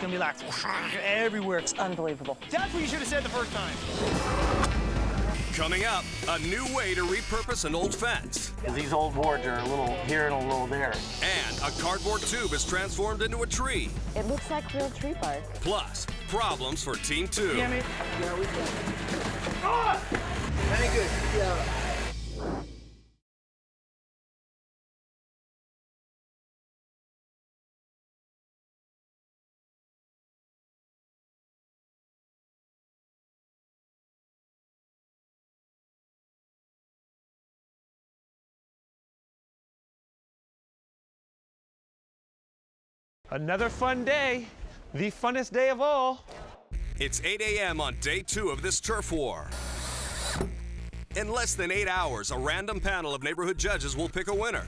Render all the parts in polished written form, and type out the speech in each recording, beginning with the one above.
gonna be like everywhere. It's unbelievable. That's what you should have said the first time. Coming up, a new way to repurpose an old fence. These old boards are a little here and a little there. And a cardboard tube is transformed into a tree. It looks like real tree bark. Plus, problems for Team 2. Damn it. Yeah, we can. Ah! That ain't good. Yeah. Another fun day, the funnest day of all. It's 8 a.m. on day 2 of this turf war. In less than 8 hours, a random panel of neighborhood judges will pick a winner.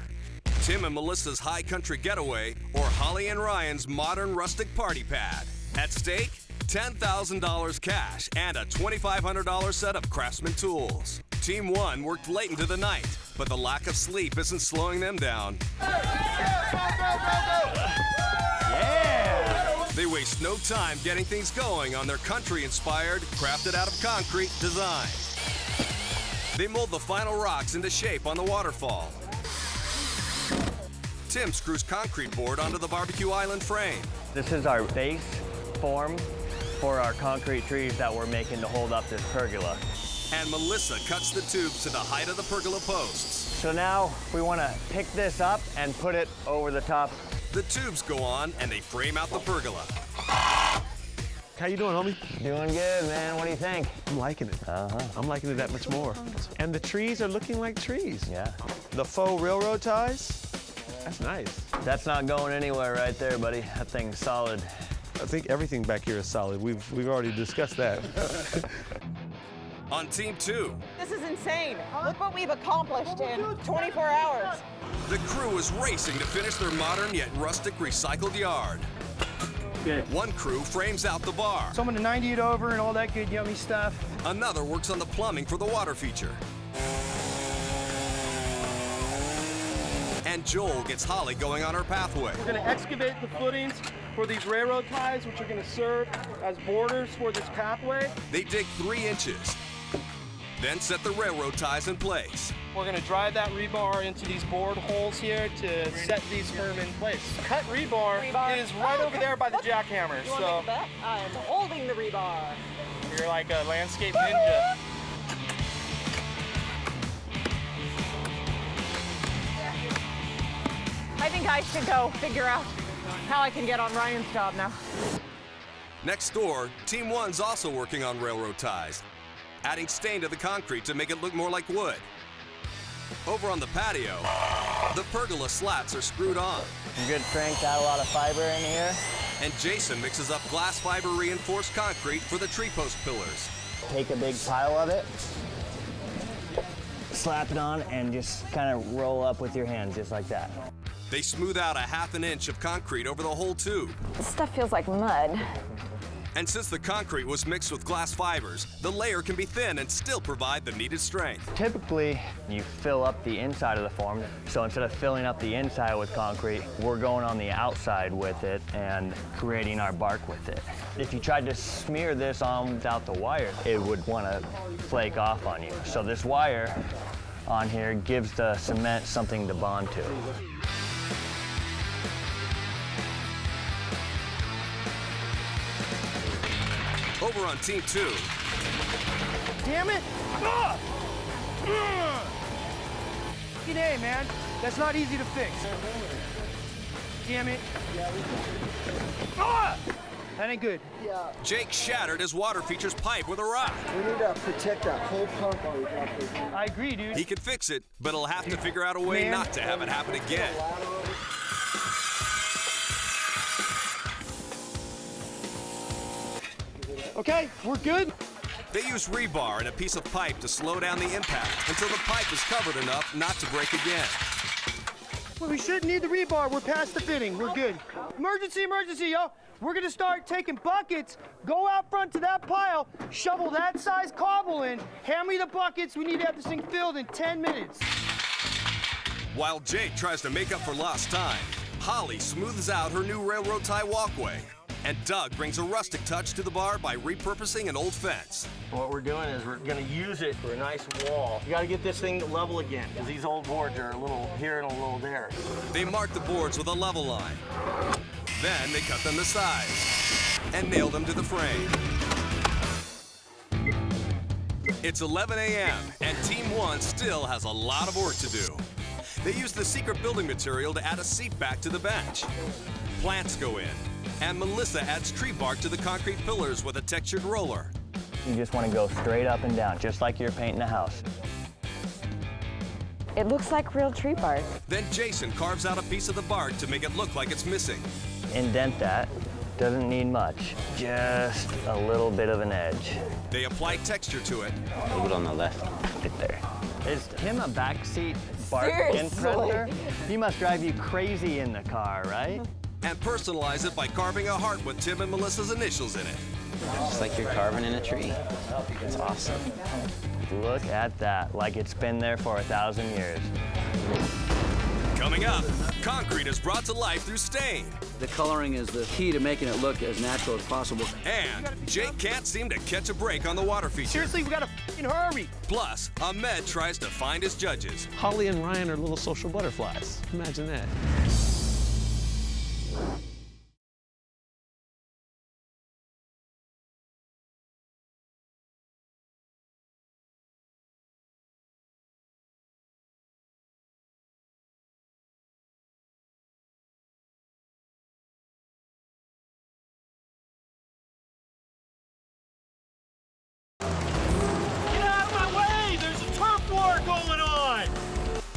Tim and Melissa's high country getaway or Holly and Ryan's modern rustic party pad. At stake, $10,000 cash and a $2,500 set of Craftsman tools. Team 1 worked late into the night, but the lack of sleep isn't slowing them down. They waste no time getting things going on their country-inspired, crafted out of concrete design. They mold the final rocks into shape on the waterfall. Tim screws concrete board onto the barbecue island frame. This is our base form for our concrete trees that we're making to hold up this pergola. And Melissa cuts the tubes to the height of the pergola posts. So now we want to pick this up and put it over the top. The tubes go on and they frame out the pergola. How you doing, homie? Doing good, man. What do you think? I'm liking it. I'm liking it that much more. And the trees are looking like trees. Yeah. The faux railroad ties, that's nice. That's not going anywhere right there, buddy. That thing's solid. I think everything back here is solid. We've already discussed that. On Team 2, This is insane. Look what we've accomplished in 24 hours. the crew is racing to finish their modern yet rustic recycled yard. One crew frames out the bar. Someone to 90 it over and all that good yummy stuff. Another works on the plumbing for the water feature. And Joel gets Holly going on her pathway. We're gonna excavate the footings for these railroad ties, which are gonna serve as borders for this pathway. They dig 3 inches, then set the railroad ties in place. We're gonna drive that rebar into these bored holes here to set these firm in place. Cut rebar is right over there by the jackhammer. You want So to make a bet? I'm holding the rebar. you're like a landscape ninja. I think I should go figure out how I can get on Ryan's job now. Next door, Team 1's also working on railroad ties, adding stain to the concrete to make it look more like wood. Over on the patio, the pergola slats are screwed on. Good strength, add a lot of fiber in here. And Jason mixes up glass fiber reinforced concrete for the tree post pillars. Take a big pile of it, slap it on, and just kind of roll up with your hands, just like that. They smooth out a ½ an inch of concrete over the whole tube. This stuff feels like mud. And since the concrete was mixed with glass fibers, the layer can be thin and still provide the needed strength. Typically, you fill up the inside of the form. So instead of filling up the inside with concrete, we're going on the outside with it and creating our bark with it. If you tried to smear this on without the wire, it would want to flake off on you. So this wire on here gives the cement something to bond to. Over on Team 2, Damn it! Ah! Hey, man, that's not easy to fix. Damn it! Ah! That ain't good. Jake shattered his water features pipe with a rock. We need to protect that whole pump while we got this. I agree, dude. He can fix it, but he'll have to figure out a way Man. not to have it happen again. Okay, we're good. They use rebar and a piece of pipe to slow down the impact until the pipe is covered enough not to break again. Well, we shouldn't need the rebar. We're past the fitting. We're good. Emergency, emergency, yo. We're gonna start taking buckets, go out front to that pile, shovel that size cobble in, hand me the buckets. We need to have this thing filled in 10 minutes. While Jake tries to make up for lost time, Holly smooths out her new railroad tie walkway. And Doug brings a rustic touch to the bar by repurposing an old fence. What we're doing is we're gonna use it for a nice wall. You gotta get this thing level again, because these old boards are a little here and a little there. They mark the boards with a level line. Then they cut them to size and nail them to the frame. It's 11 a.m. and Team 1 still has a lot of work to do. They use the secret building material to add a seat back to the bench. Plants go in, and Melissa adds tree bark to the concrete pillars with a textured roller. You just want to go straight up and down, just like you're painting a house. It looks like real tree bark. Then Jason carves out a piece of the bark to make it look like it's missing. Indent that. Doesn't need much. Just a little bit of an edge. They apply texture to it. A little bit on the left. Right there. Is Tim a backseat bark Seriously? imprinter? He must drive you crazy in the car, right? And personalize it by carving a heart with Tim and Melissa's initials in it. Just like you're carving in a tree. It's awesome. Look at that, like it's been there for 1,000 years. Coming up, concrete is brought to life through stain. The coloring is the key to making it look as natural as possible. And Jake can't seem to catch a break on the water feature. Seriously, we gotta f***ing hurry. Plus, Ahmed tries to find his judges. Holly and Ryan are little social butterflies. Imagine that.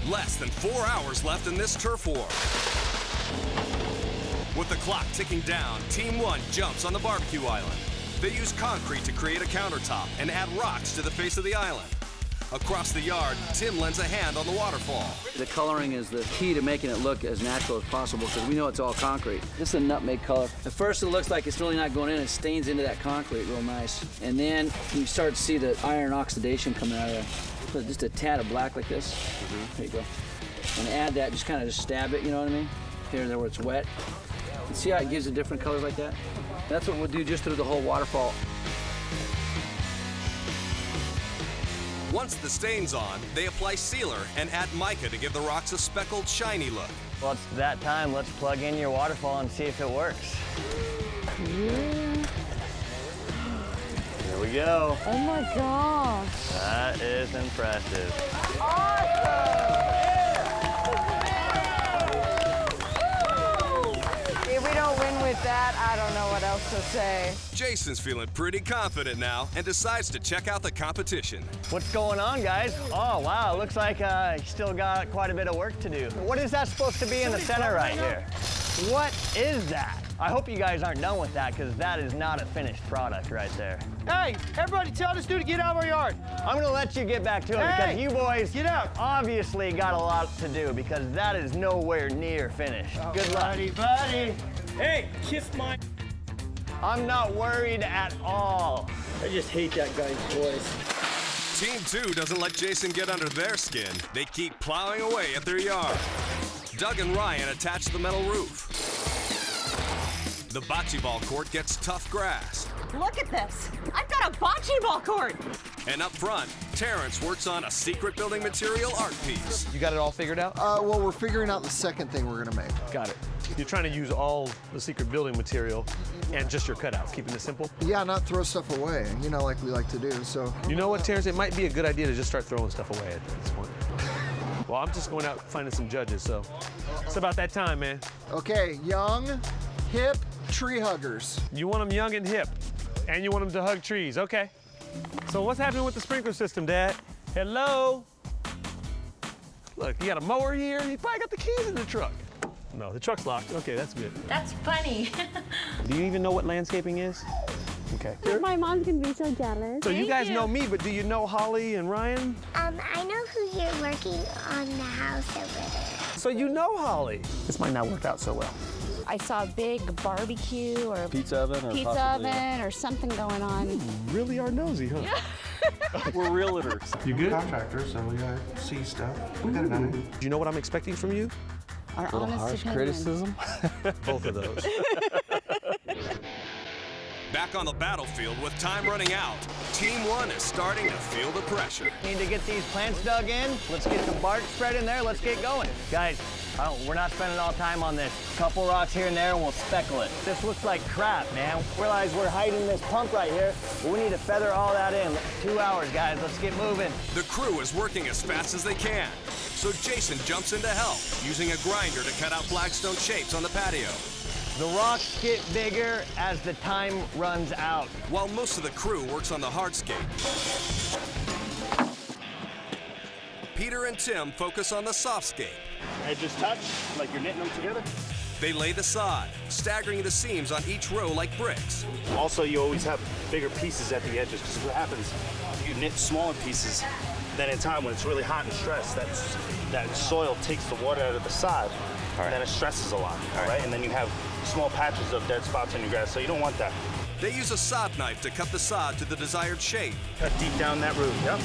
Less than 4 hours left in this turf war. With the clock ticking down, Team 1 jumps on the barbecue island. They use concrete to create a countertop and add rocks to the face of the island. Across the yard, Tim lends a hand on the waterfall. The coloring is the key to making it look as natural as possible because we know it's all concrete. This is a nutmeg color. At first it looks like it's really not going in. It stains into that concrete real nice. And then you start to see the iron oxidation coming out of there. Put just a tad of black like this. There you go. And add that, just kind of just stab it, you know what I mean? Here and there where it's wet. And see how it gives it different colors like that? That's what we'll do just through the whole waterfall. Once the stain's on, they apply sealer and add mica to give the rocks a speckled, shiny look. Well, it's that time. Let's plug in your waterfall and see if it works. Here we go. Oh my gosh. That is impressive. If we don't win with that, I don't know what else to say. Jason's feeling pretty confident now and decides to check out the competition. What's going on, guys? Oh, wow, looks like you still got quite a bit of work to do. What is that supposed to be in the center right here? What is that? I hope you guys aren't done with that, because that is not a finished product right there. Hey, everybody tell this dude to get out of our yard. I'm gonna let you get back to it, Hey, because you boys get out. obviously got a lot to do, because that is nowhere near finished. Good luck. Buddy. Hey, kiss my... I'm not worried at all. I just hate that guy's voice. Team 2 doesn't let Jason get under their skin. They keep plowing away at their yard. Doug and Ryan attach the metal roof. The bocce ball court gets tough grass. Look at this. I've got a bocce ball court. And up front, Terrence works on a secret building material art piece. You got it all figured out? Well, we're figuring out the second thing we're gonna make. Got it. You're trying to use all the secret building material and just your cutouts, keeping it simple? Yeah, not throw stuff away, you know, like we like to do, so. You know what, Terrence? It might be a good idea to just start throwing stuff away at this point. Well, I'm just going out finding some judges, so it's about that time, man. Okay, young, hip, tree huggers. You want them young and hip, and you want them to hug trees, okay. So what's happening with the sprinkler system, Dad? Hello? Look, you got a mower here? You probably got the keys in the truck. No, the truck's locked. Okay, that's good. That's funny. Do you even know what landscaping is? Okay. My mom's gonna be so jealous. So you guys know me, but do you know Holly and Ryan? I know who you're working on the house over there. So you know Holly. This might not work out so well. I saw a big barbecue or Pizza oven or oven or something going on. You really are nosy, huh? We're realtors. You good? Contractors, so we gotta see stuff. We got an eye. Do you know what I'm expecting from you? Our A little honest harsh opinion. criticism. Both of those. Back on the battlefield with time running out, Team 1 is starting to feel the pressure. Need to get these plants dug in. Let's get the bark spread in there. Let's get going. Guys, we're not spending all time on this. Couple rocks here and there and we'll speckle it. This looks like crap, man. Realize we're hiding this pump right here. We need to feather all that in. 2 hours, guys. Let's get moving. The crew is working as fast as they can. So Jason jumps in to help, using a grinder to cut out flagstone shapes on the patio. The rocks get bigger as the time runs out. While most of the crew works on the hardscape, Peter and Tim focus on the softscape. Edges touch, like you're knitting them together. They lay the sod, staggering the seams on each row like bricks. Also, you always have bigger pieces at the edges, because what happens, you knit smaller pieces, then in time when it's really hot and stressed, that soil takes the water out of the sod, and then it stresses a lot, right? And then you have small patches of dead spots in your grass, so you don't want that. They use a sod knife to cut the sod to the desired shape. Cut deep down that root, yep.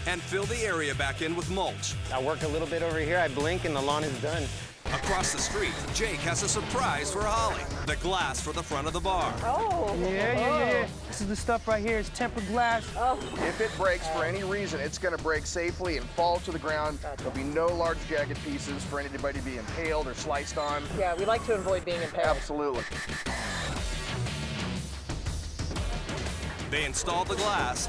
And fill the area back in with mulch. I work a little bit over here, I blink, and the lawn is done. Across the street, Jake has a surprise for Holly. The glass for the front of the bar. Oh. Yeah. This is the stuff right here. It's tempered glass. Oh. If it breaks for any reason, it's going to break safely and fall to the ground. There'll be no large jagged pieces for anybody to be impaled or sliced on. Yeah, we like to avoid being impaled. Absolutely. They install the glass.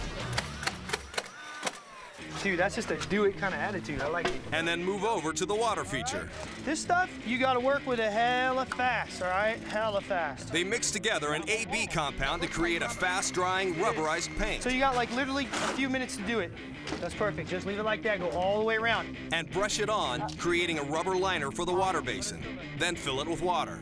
Dude, that's just a do-it kind of attitude. I like it. And then move over to the water feature. This stuff, you got to work with it hella fast, all right? Hella fast. They mix together an AB compound to create a fast-drying rubberized paint. So you got like literally a few minutes to do it. That's perfect. Just leave it like that. Go all the way around. And brush it on, creating a rubber liner for the water basin. Then fill it with water.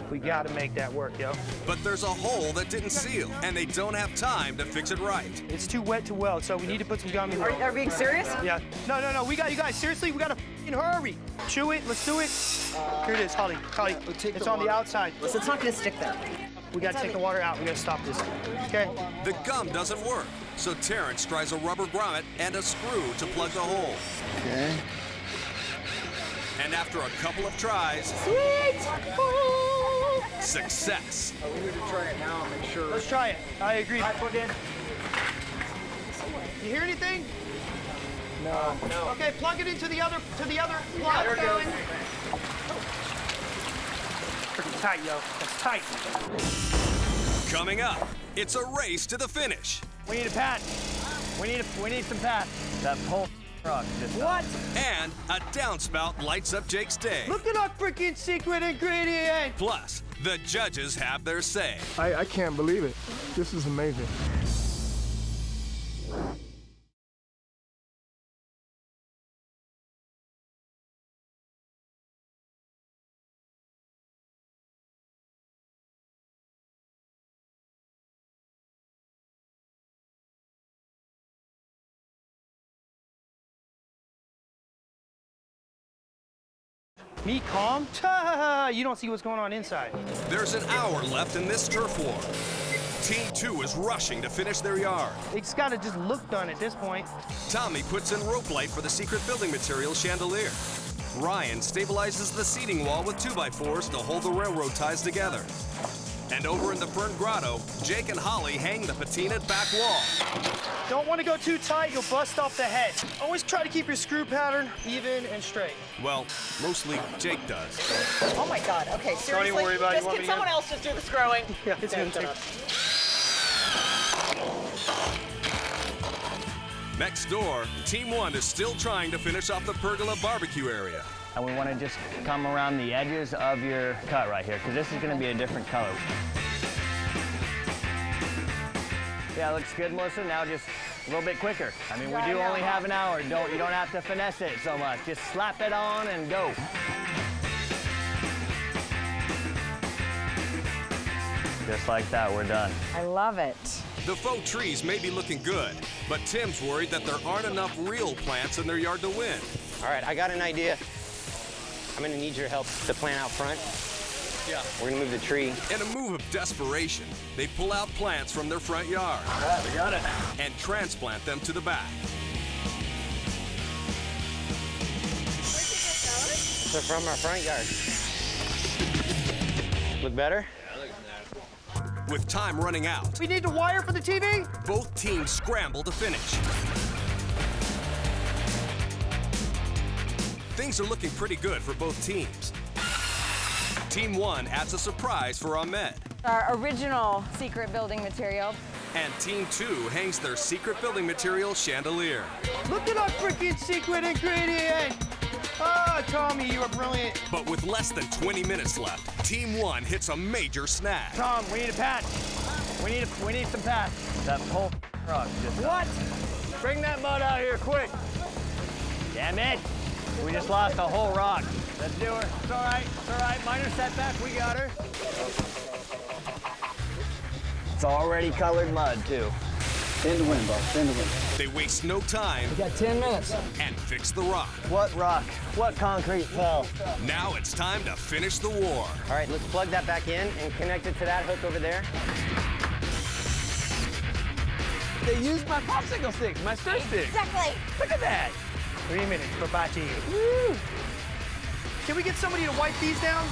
We got to make that work, yo. But there's a hole that didn't seal, and they don't have time to fix it right. It's too wet to weld, so we need to put some gum in there. Are you being serious? Yeah. No. We got you guys. Seriously, we got to f***ing hurry. Chew it. Let's do it. Here it is, Holly. It's on the outside. So it's not going to stick there. We got to take the water out. We got to stop this. Okay. The gum doesn't work, so Terrence tries a rubber grommet and a screw to plug the hole. Okay. And after a couple of tries, Sweet! success. We need to try it now and make sure. Let's try it. I agree. Put in. You hear anything? No. Okay, plug it into the other plug. There it goes. Pretty tight, yo. That's tight. Coming up, it's a race to the finish. We need a pat. We need some pat. That whole rock just What? And a downspout lights up Jake's day. Look at our freaking secret ingredient. Plus, the judges have their say. I can't believe it. This is amazing. Me calm? You don't see what's going on inside. There's an hour left in this turf war. Team 2 is rushing to finish their yard. It's got to just look done at this point. Tommy puts in rope light for the secret building material chandelier. Ryan stabilizes the seating wall with 2x4s to hold the railroad ties together. And over in the front grotto, Jake and Holly hang the patinaed back wall. Don't want to go too tight, you'll bust off the head. Always try to keep your screw pattern even and straight. Well, mostly Jake does. Oh my God. Okay, seriously. Don't even worry about it. Can someone else just do the screwing? Yeah, it's Okay, him shut too. up. Next door, Team 1 is still trying to finish off the pergola barbecue area. And we want to just come around the edges of your cut right here, because this is going to be a different color. Yeah, looks good, Melissa. Now just a little bit quicker. I mean, we do only have an hour. You don't have to finesse it so much. Just slap it on and go. Just like that, we're done. I love it. The faux trees may be looking good, but Tim's worried that there aren't enough real plants in their yard to win. All right, I got an idea. I'm gonna need your help to plant out front. Yeah. We're gonna move the tree. In a move of desperation, they pull out plants from their front yard. All right, we got it. And transplant them to the back. They're from our front yard. Look better? Yeah, that looks nice. With time running out, We need to wire for the TV? both teams scramble to finish. Things are looking pretty good for both teams. Team 1 adds a surprise for Ahmed. Our original secret building material. And Team 2 hangs their secret building material chandelier. Look at our freaking secret ingredient! Oh, Tommy, you are brilliant. But with less than 20 minutes left, Team 1 hits a major snag. Tom, we need a patch. We need some patch. That whole rock just... What? Bring that mud out here, quick. Damn it. We just lost a whole rock. Let's do her. It's all right. It's all right. Minor setback. We got her. It's already colored mud, too. Bend the wind, boss. Bend the wind. They waste no time. We got 10 minutes. And fix the rock. What rock? What concrete fell? Now it's time to finish the war. All right, let's plug that back in and connect it to that hook over there. They used my popsicle sticks, my stretch sticks. Exactly. Look at that. 3 minutes. Bye-bye to you. Woo. Can we get somebody to wipe these down?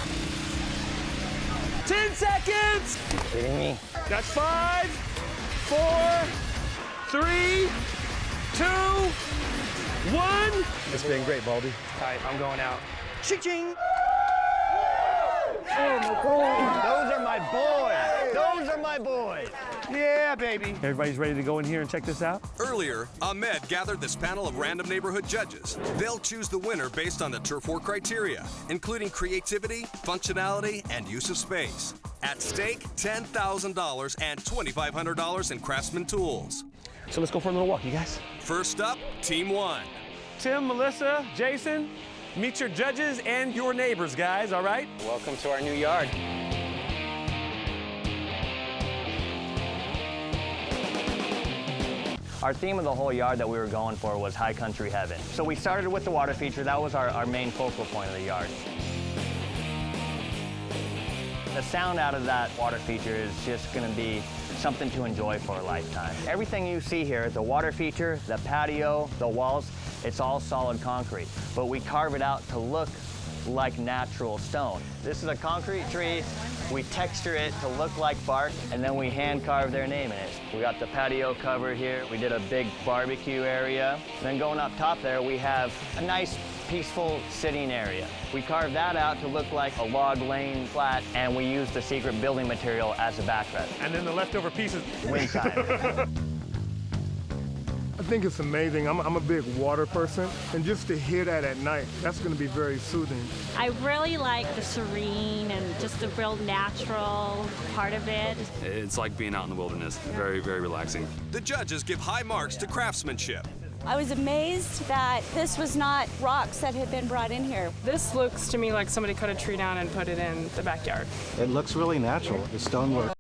10 seconds. Kidding me? That's 5, 4, 3, 2, 1. It's been great, Baldy. All right, I'm going out. Ching-ching! Oh, my God. Those are my boys. Those are my boys. Yeah, baby. Everybody's ready to go in here and check this out? Earlier, Ahmed gathered this panel of random neighborhood judges. They'll choose the winner based on the Turf War criteria, including creativity, functionality, and use of space. At stake, $10,000 and $2,500 in Craftsman tools. So let's go for a little walk, you guys. First up, Team 1. Tim, Melissa, Jason, meet your judges and your neighbors, guys, all right? Welcome to our new yard. Our theme of the whole yard that we were going for was High Country Heaven. So we started with the water feature. That was our main focal point of the yard. The sound out of that water feature is just going to be something to enjoy for a lifetime. Everything you see here, the water feature, the patio, the walls, it's all solid concrete. But we carve it out to look like natural stone. This is a concrete tree. We texture it to look like bark, and then we hand carve their name in it. We got the patio covered here. We did a big barbecue area. And then going up top there, we have a nice, peaceful sitting area. We carved that out to look like a log lane flat, and we used the secret building material as a backrest. And then the leftover pieces. Wind chime. I think it's amazing. I'm a big water person, and just to hear that at night, that's going to be very soothing. I really like the serene and just the real natural part of it. It's like being out in the wilderness. Very, very relaxing. The judges give high marks to craftsmanship. I was amazed that this was not rocks that had been brought in here. This looks to me like somebody cut a tree down and put it in the backyard. It looks really natural, the stonework.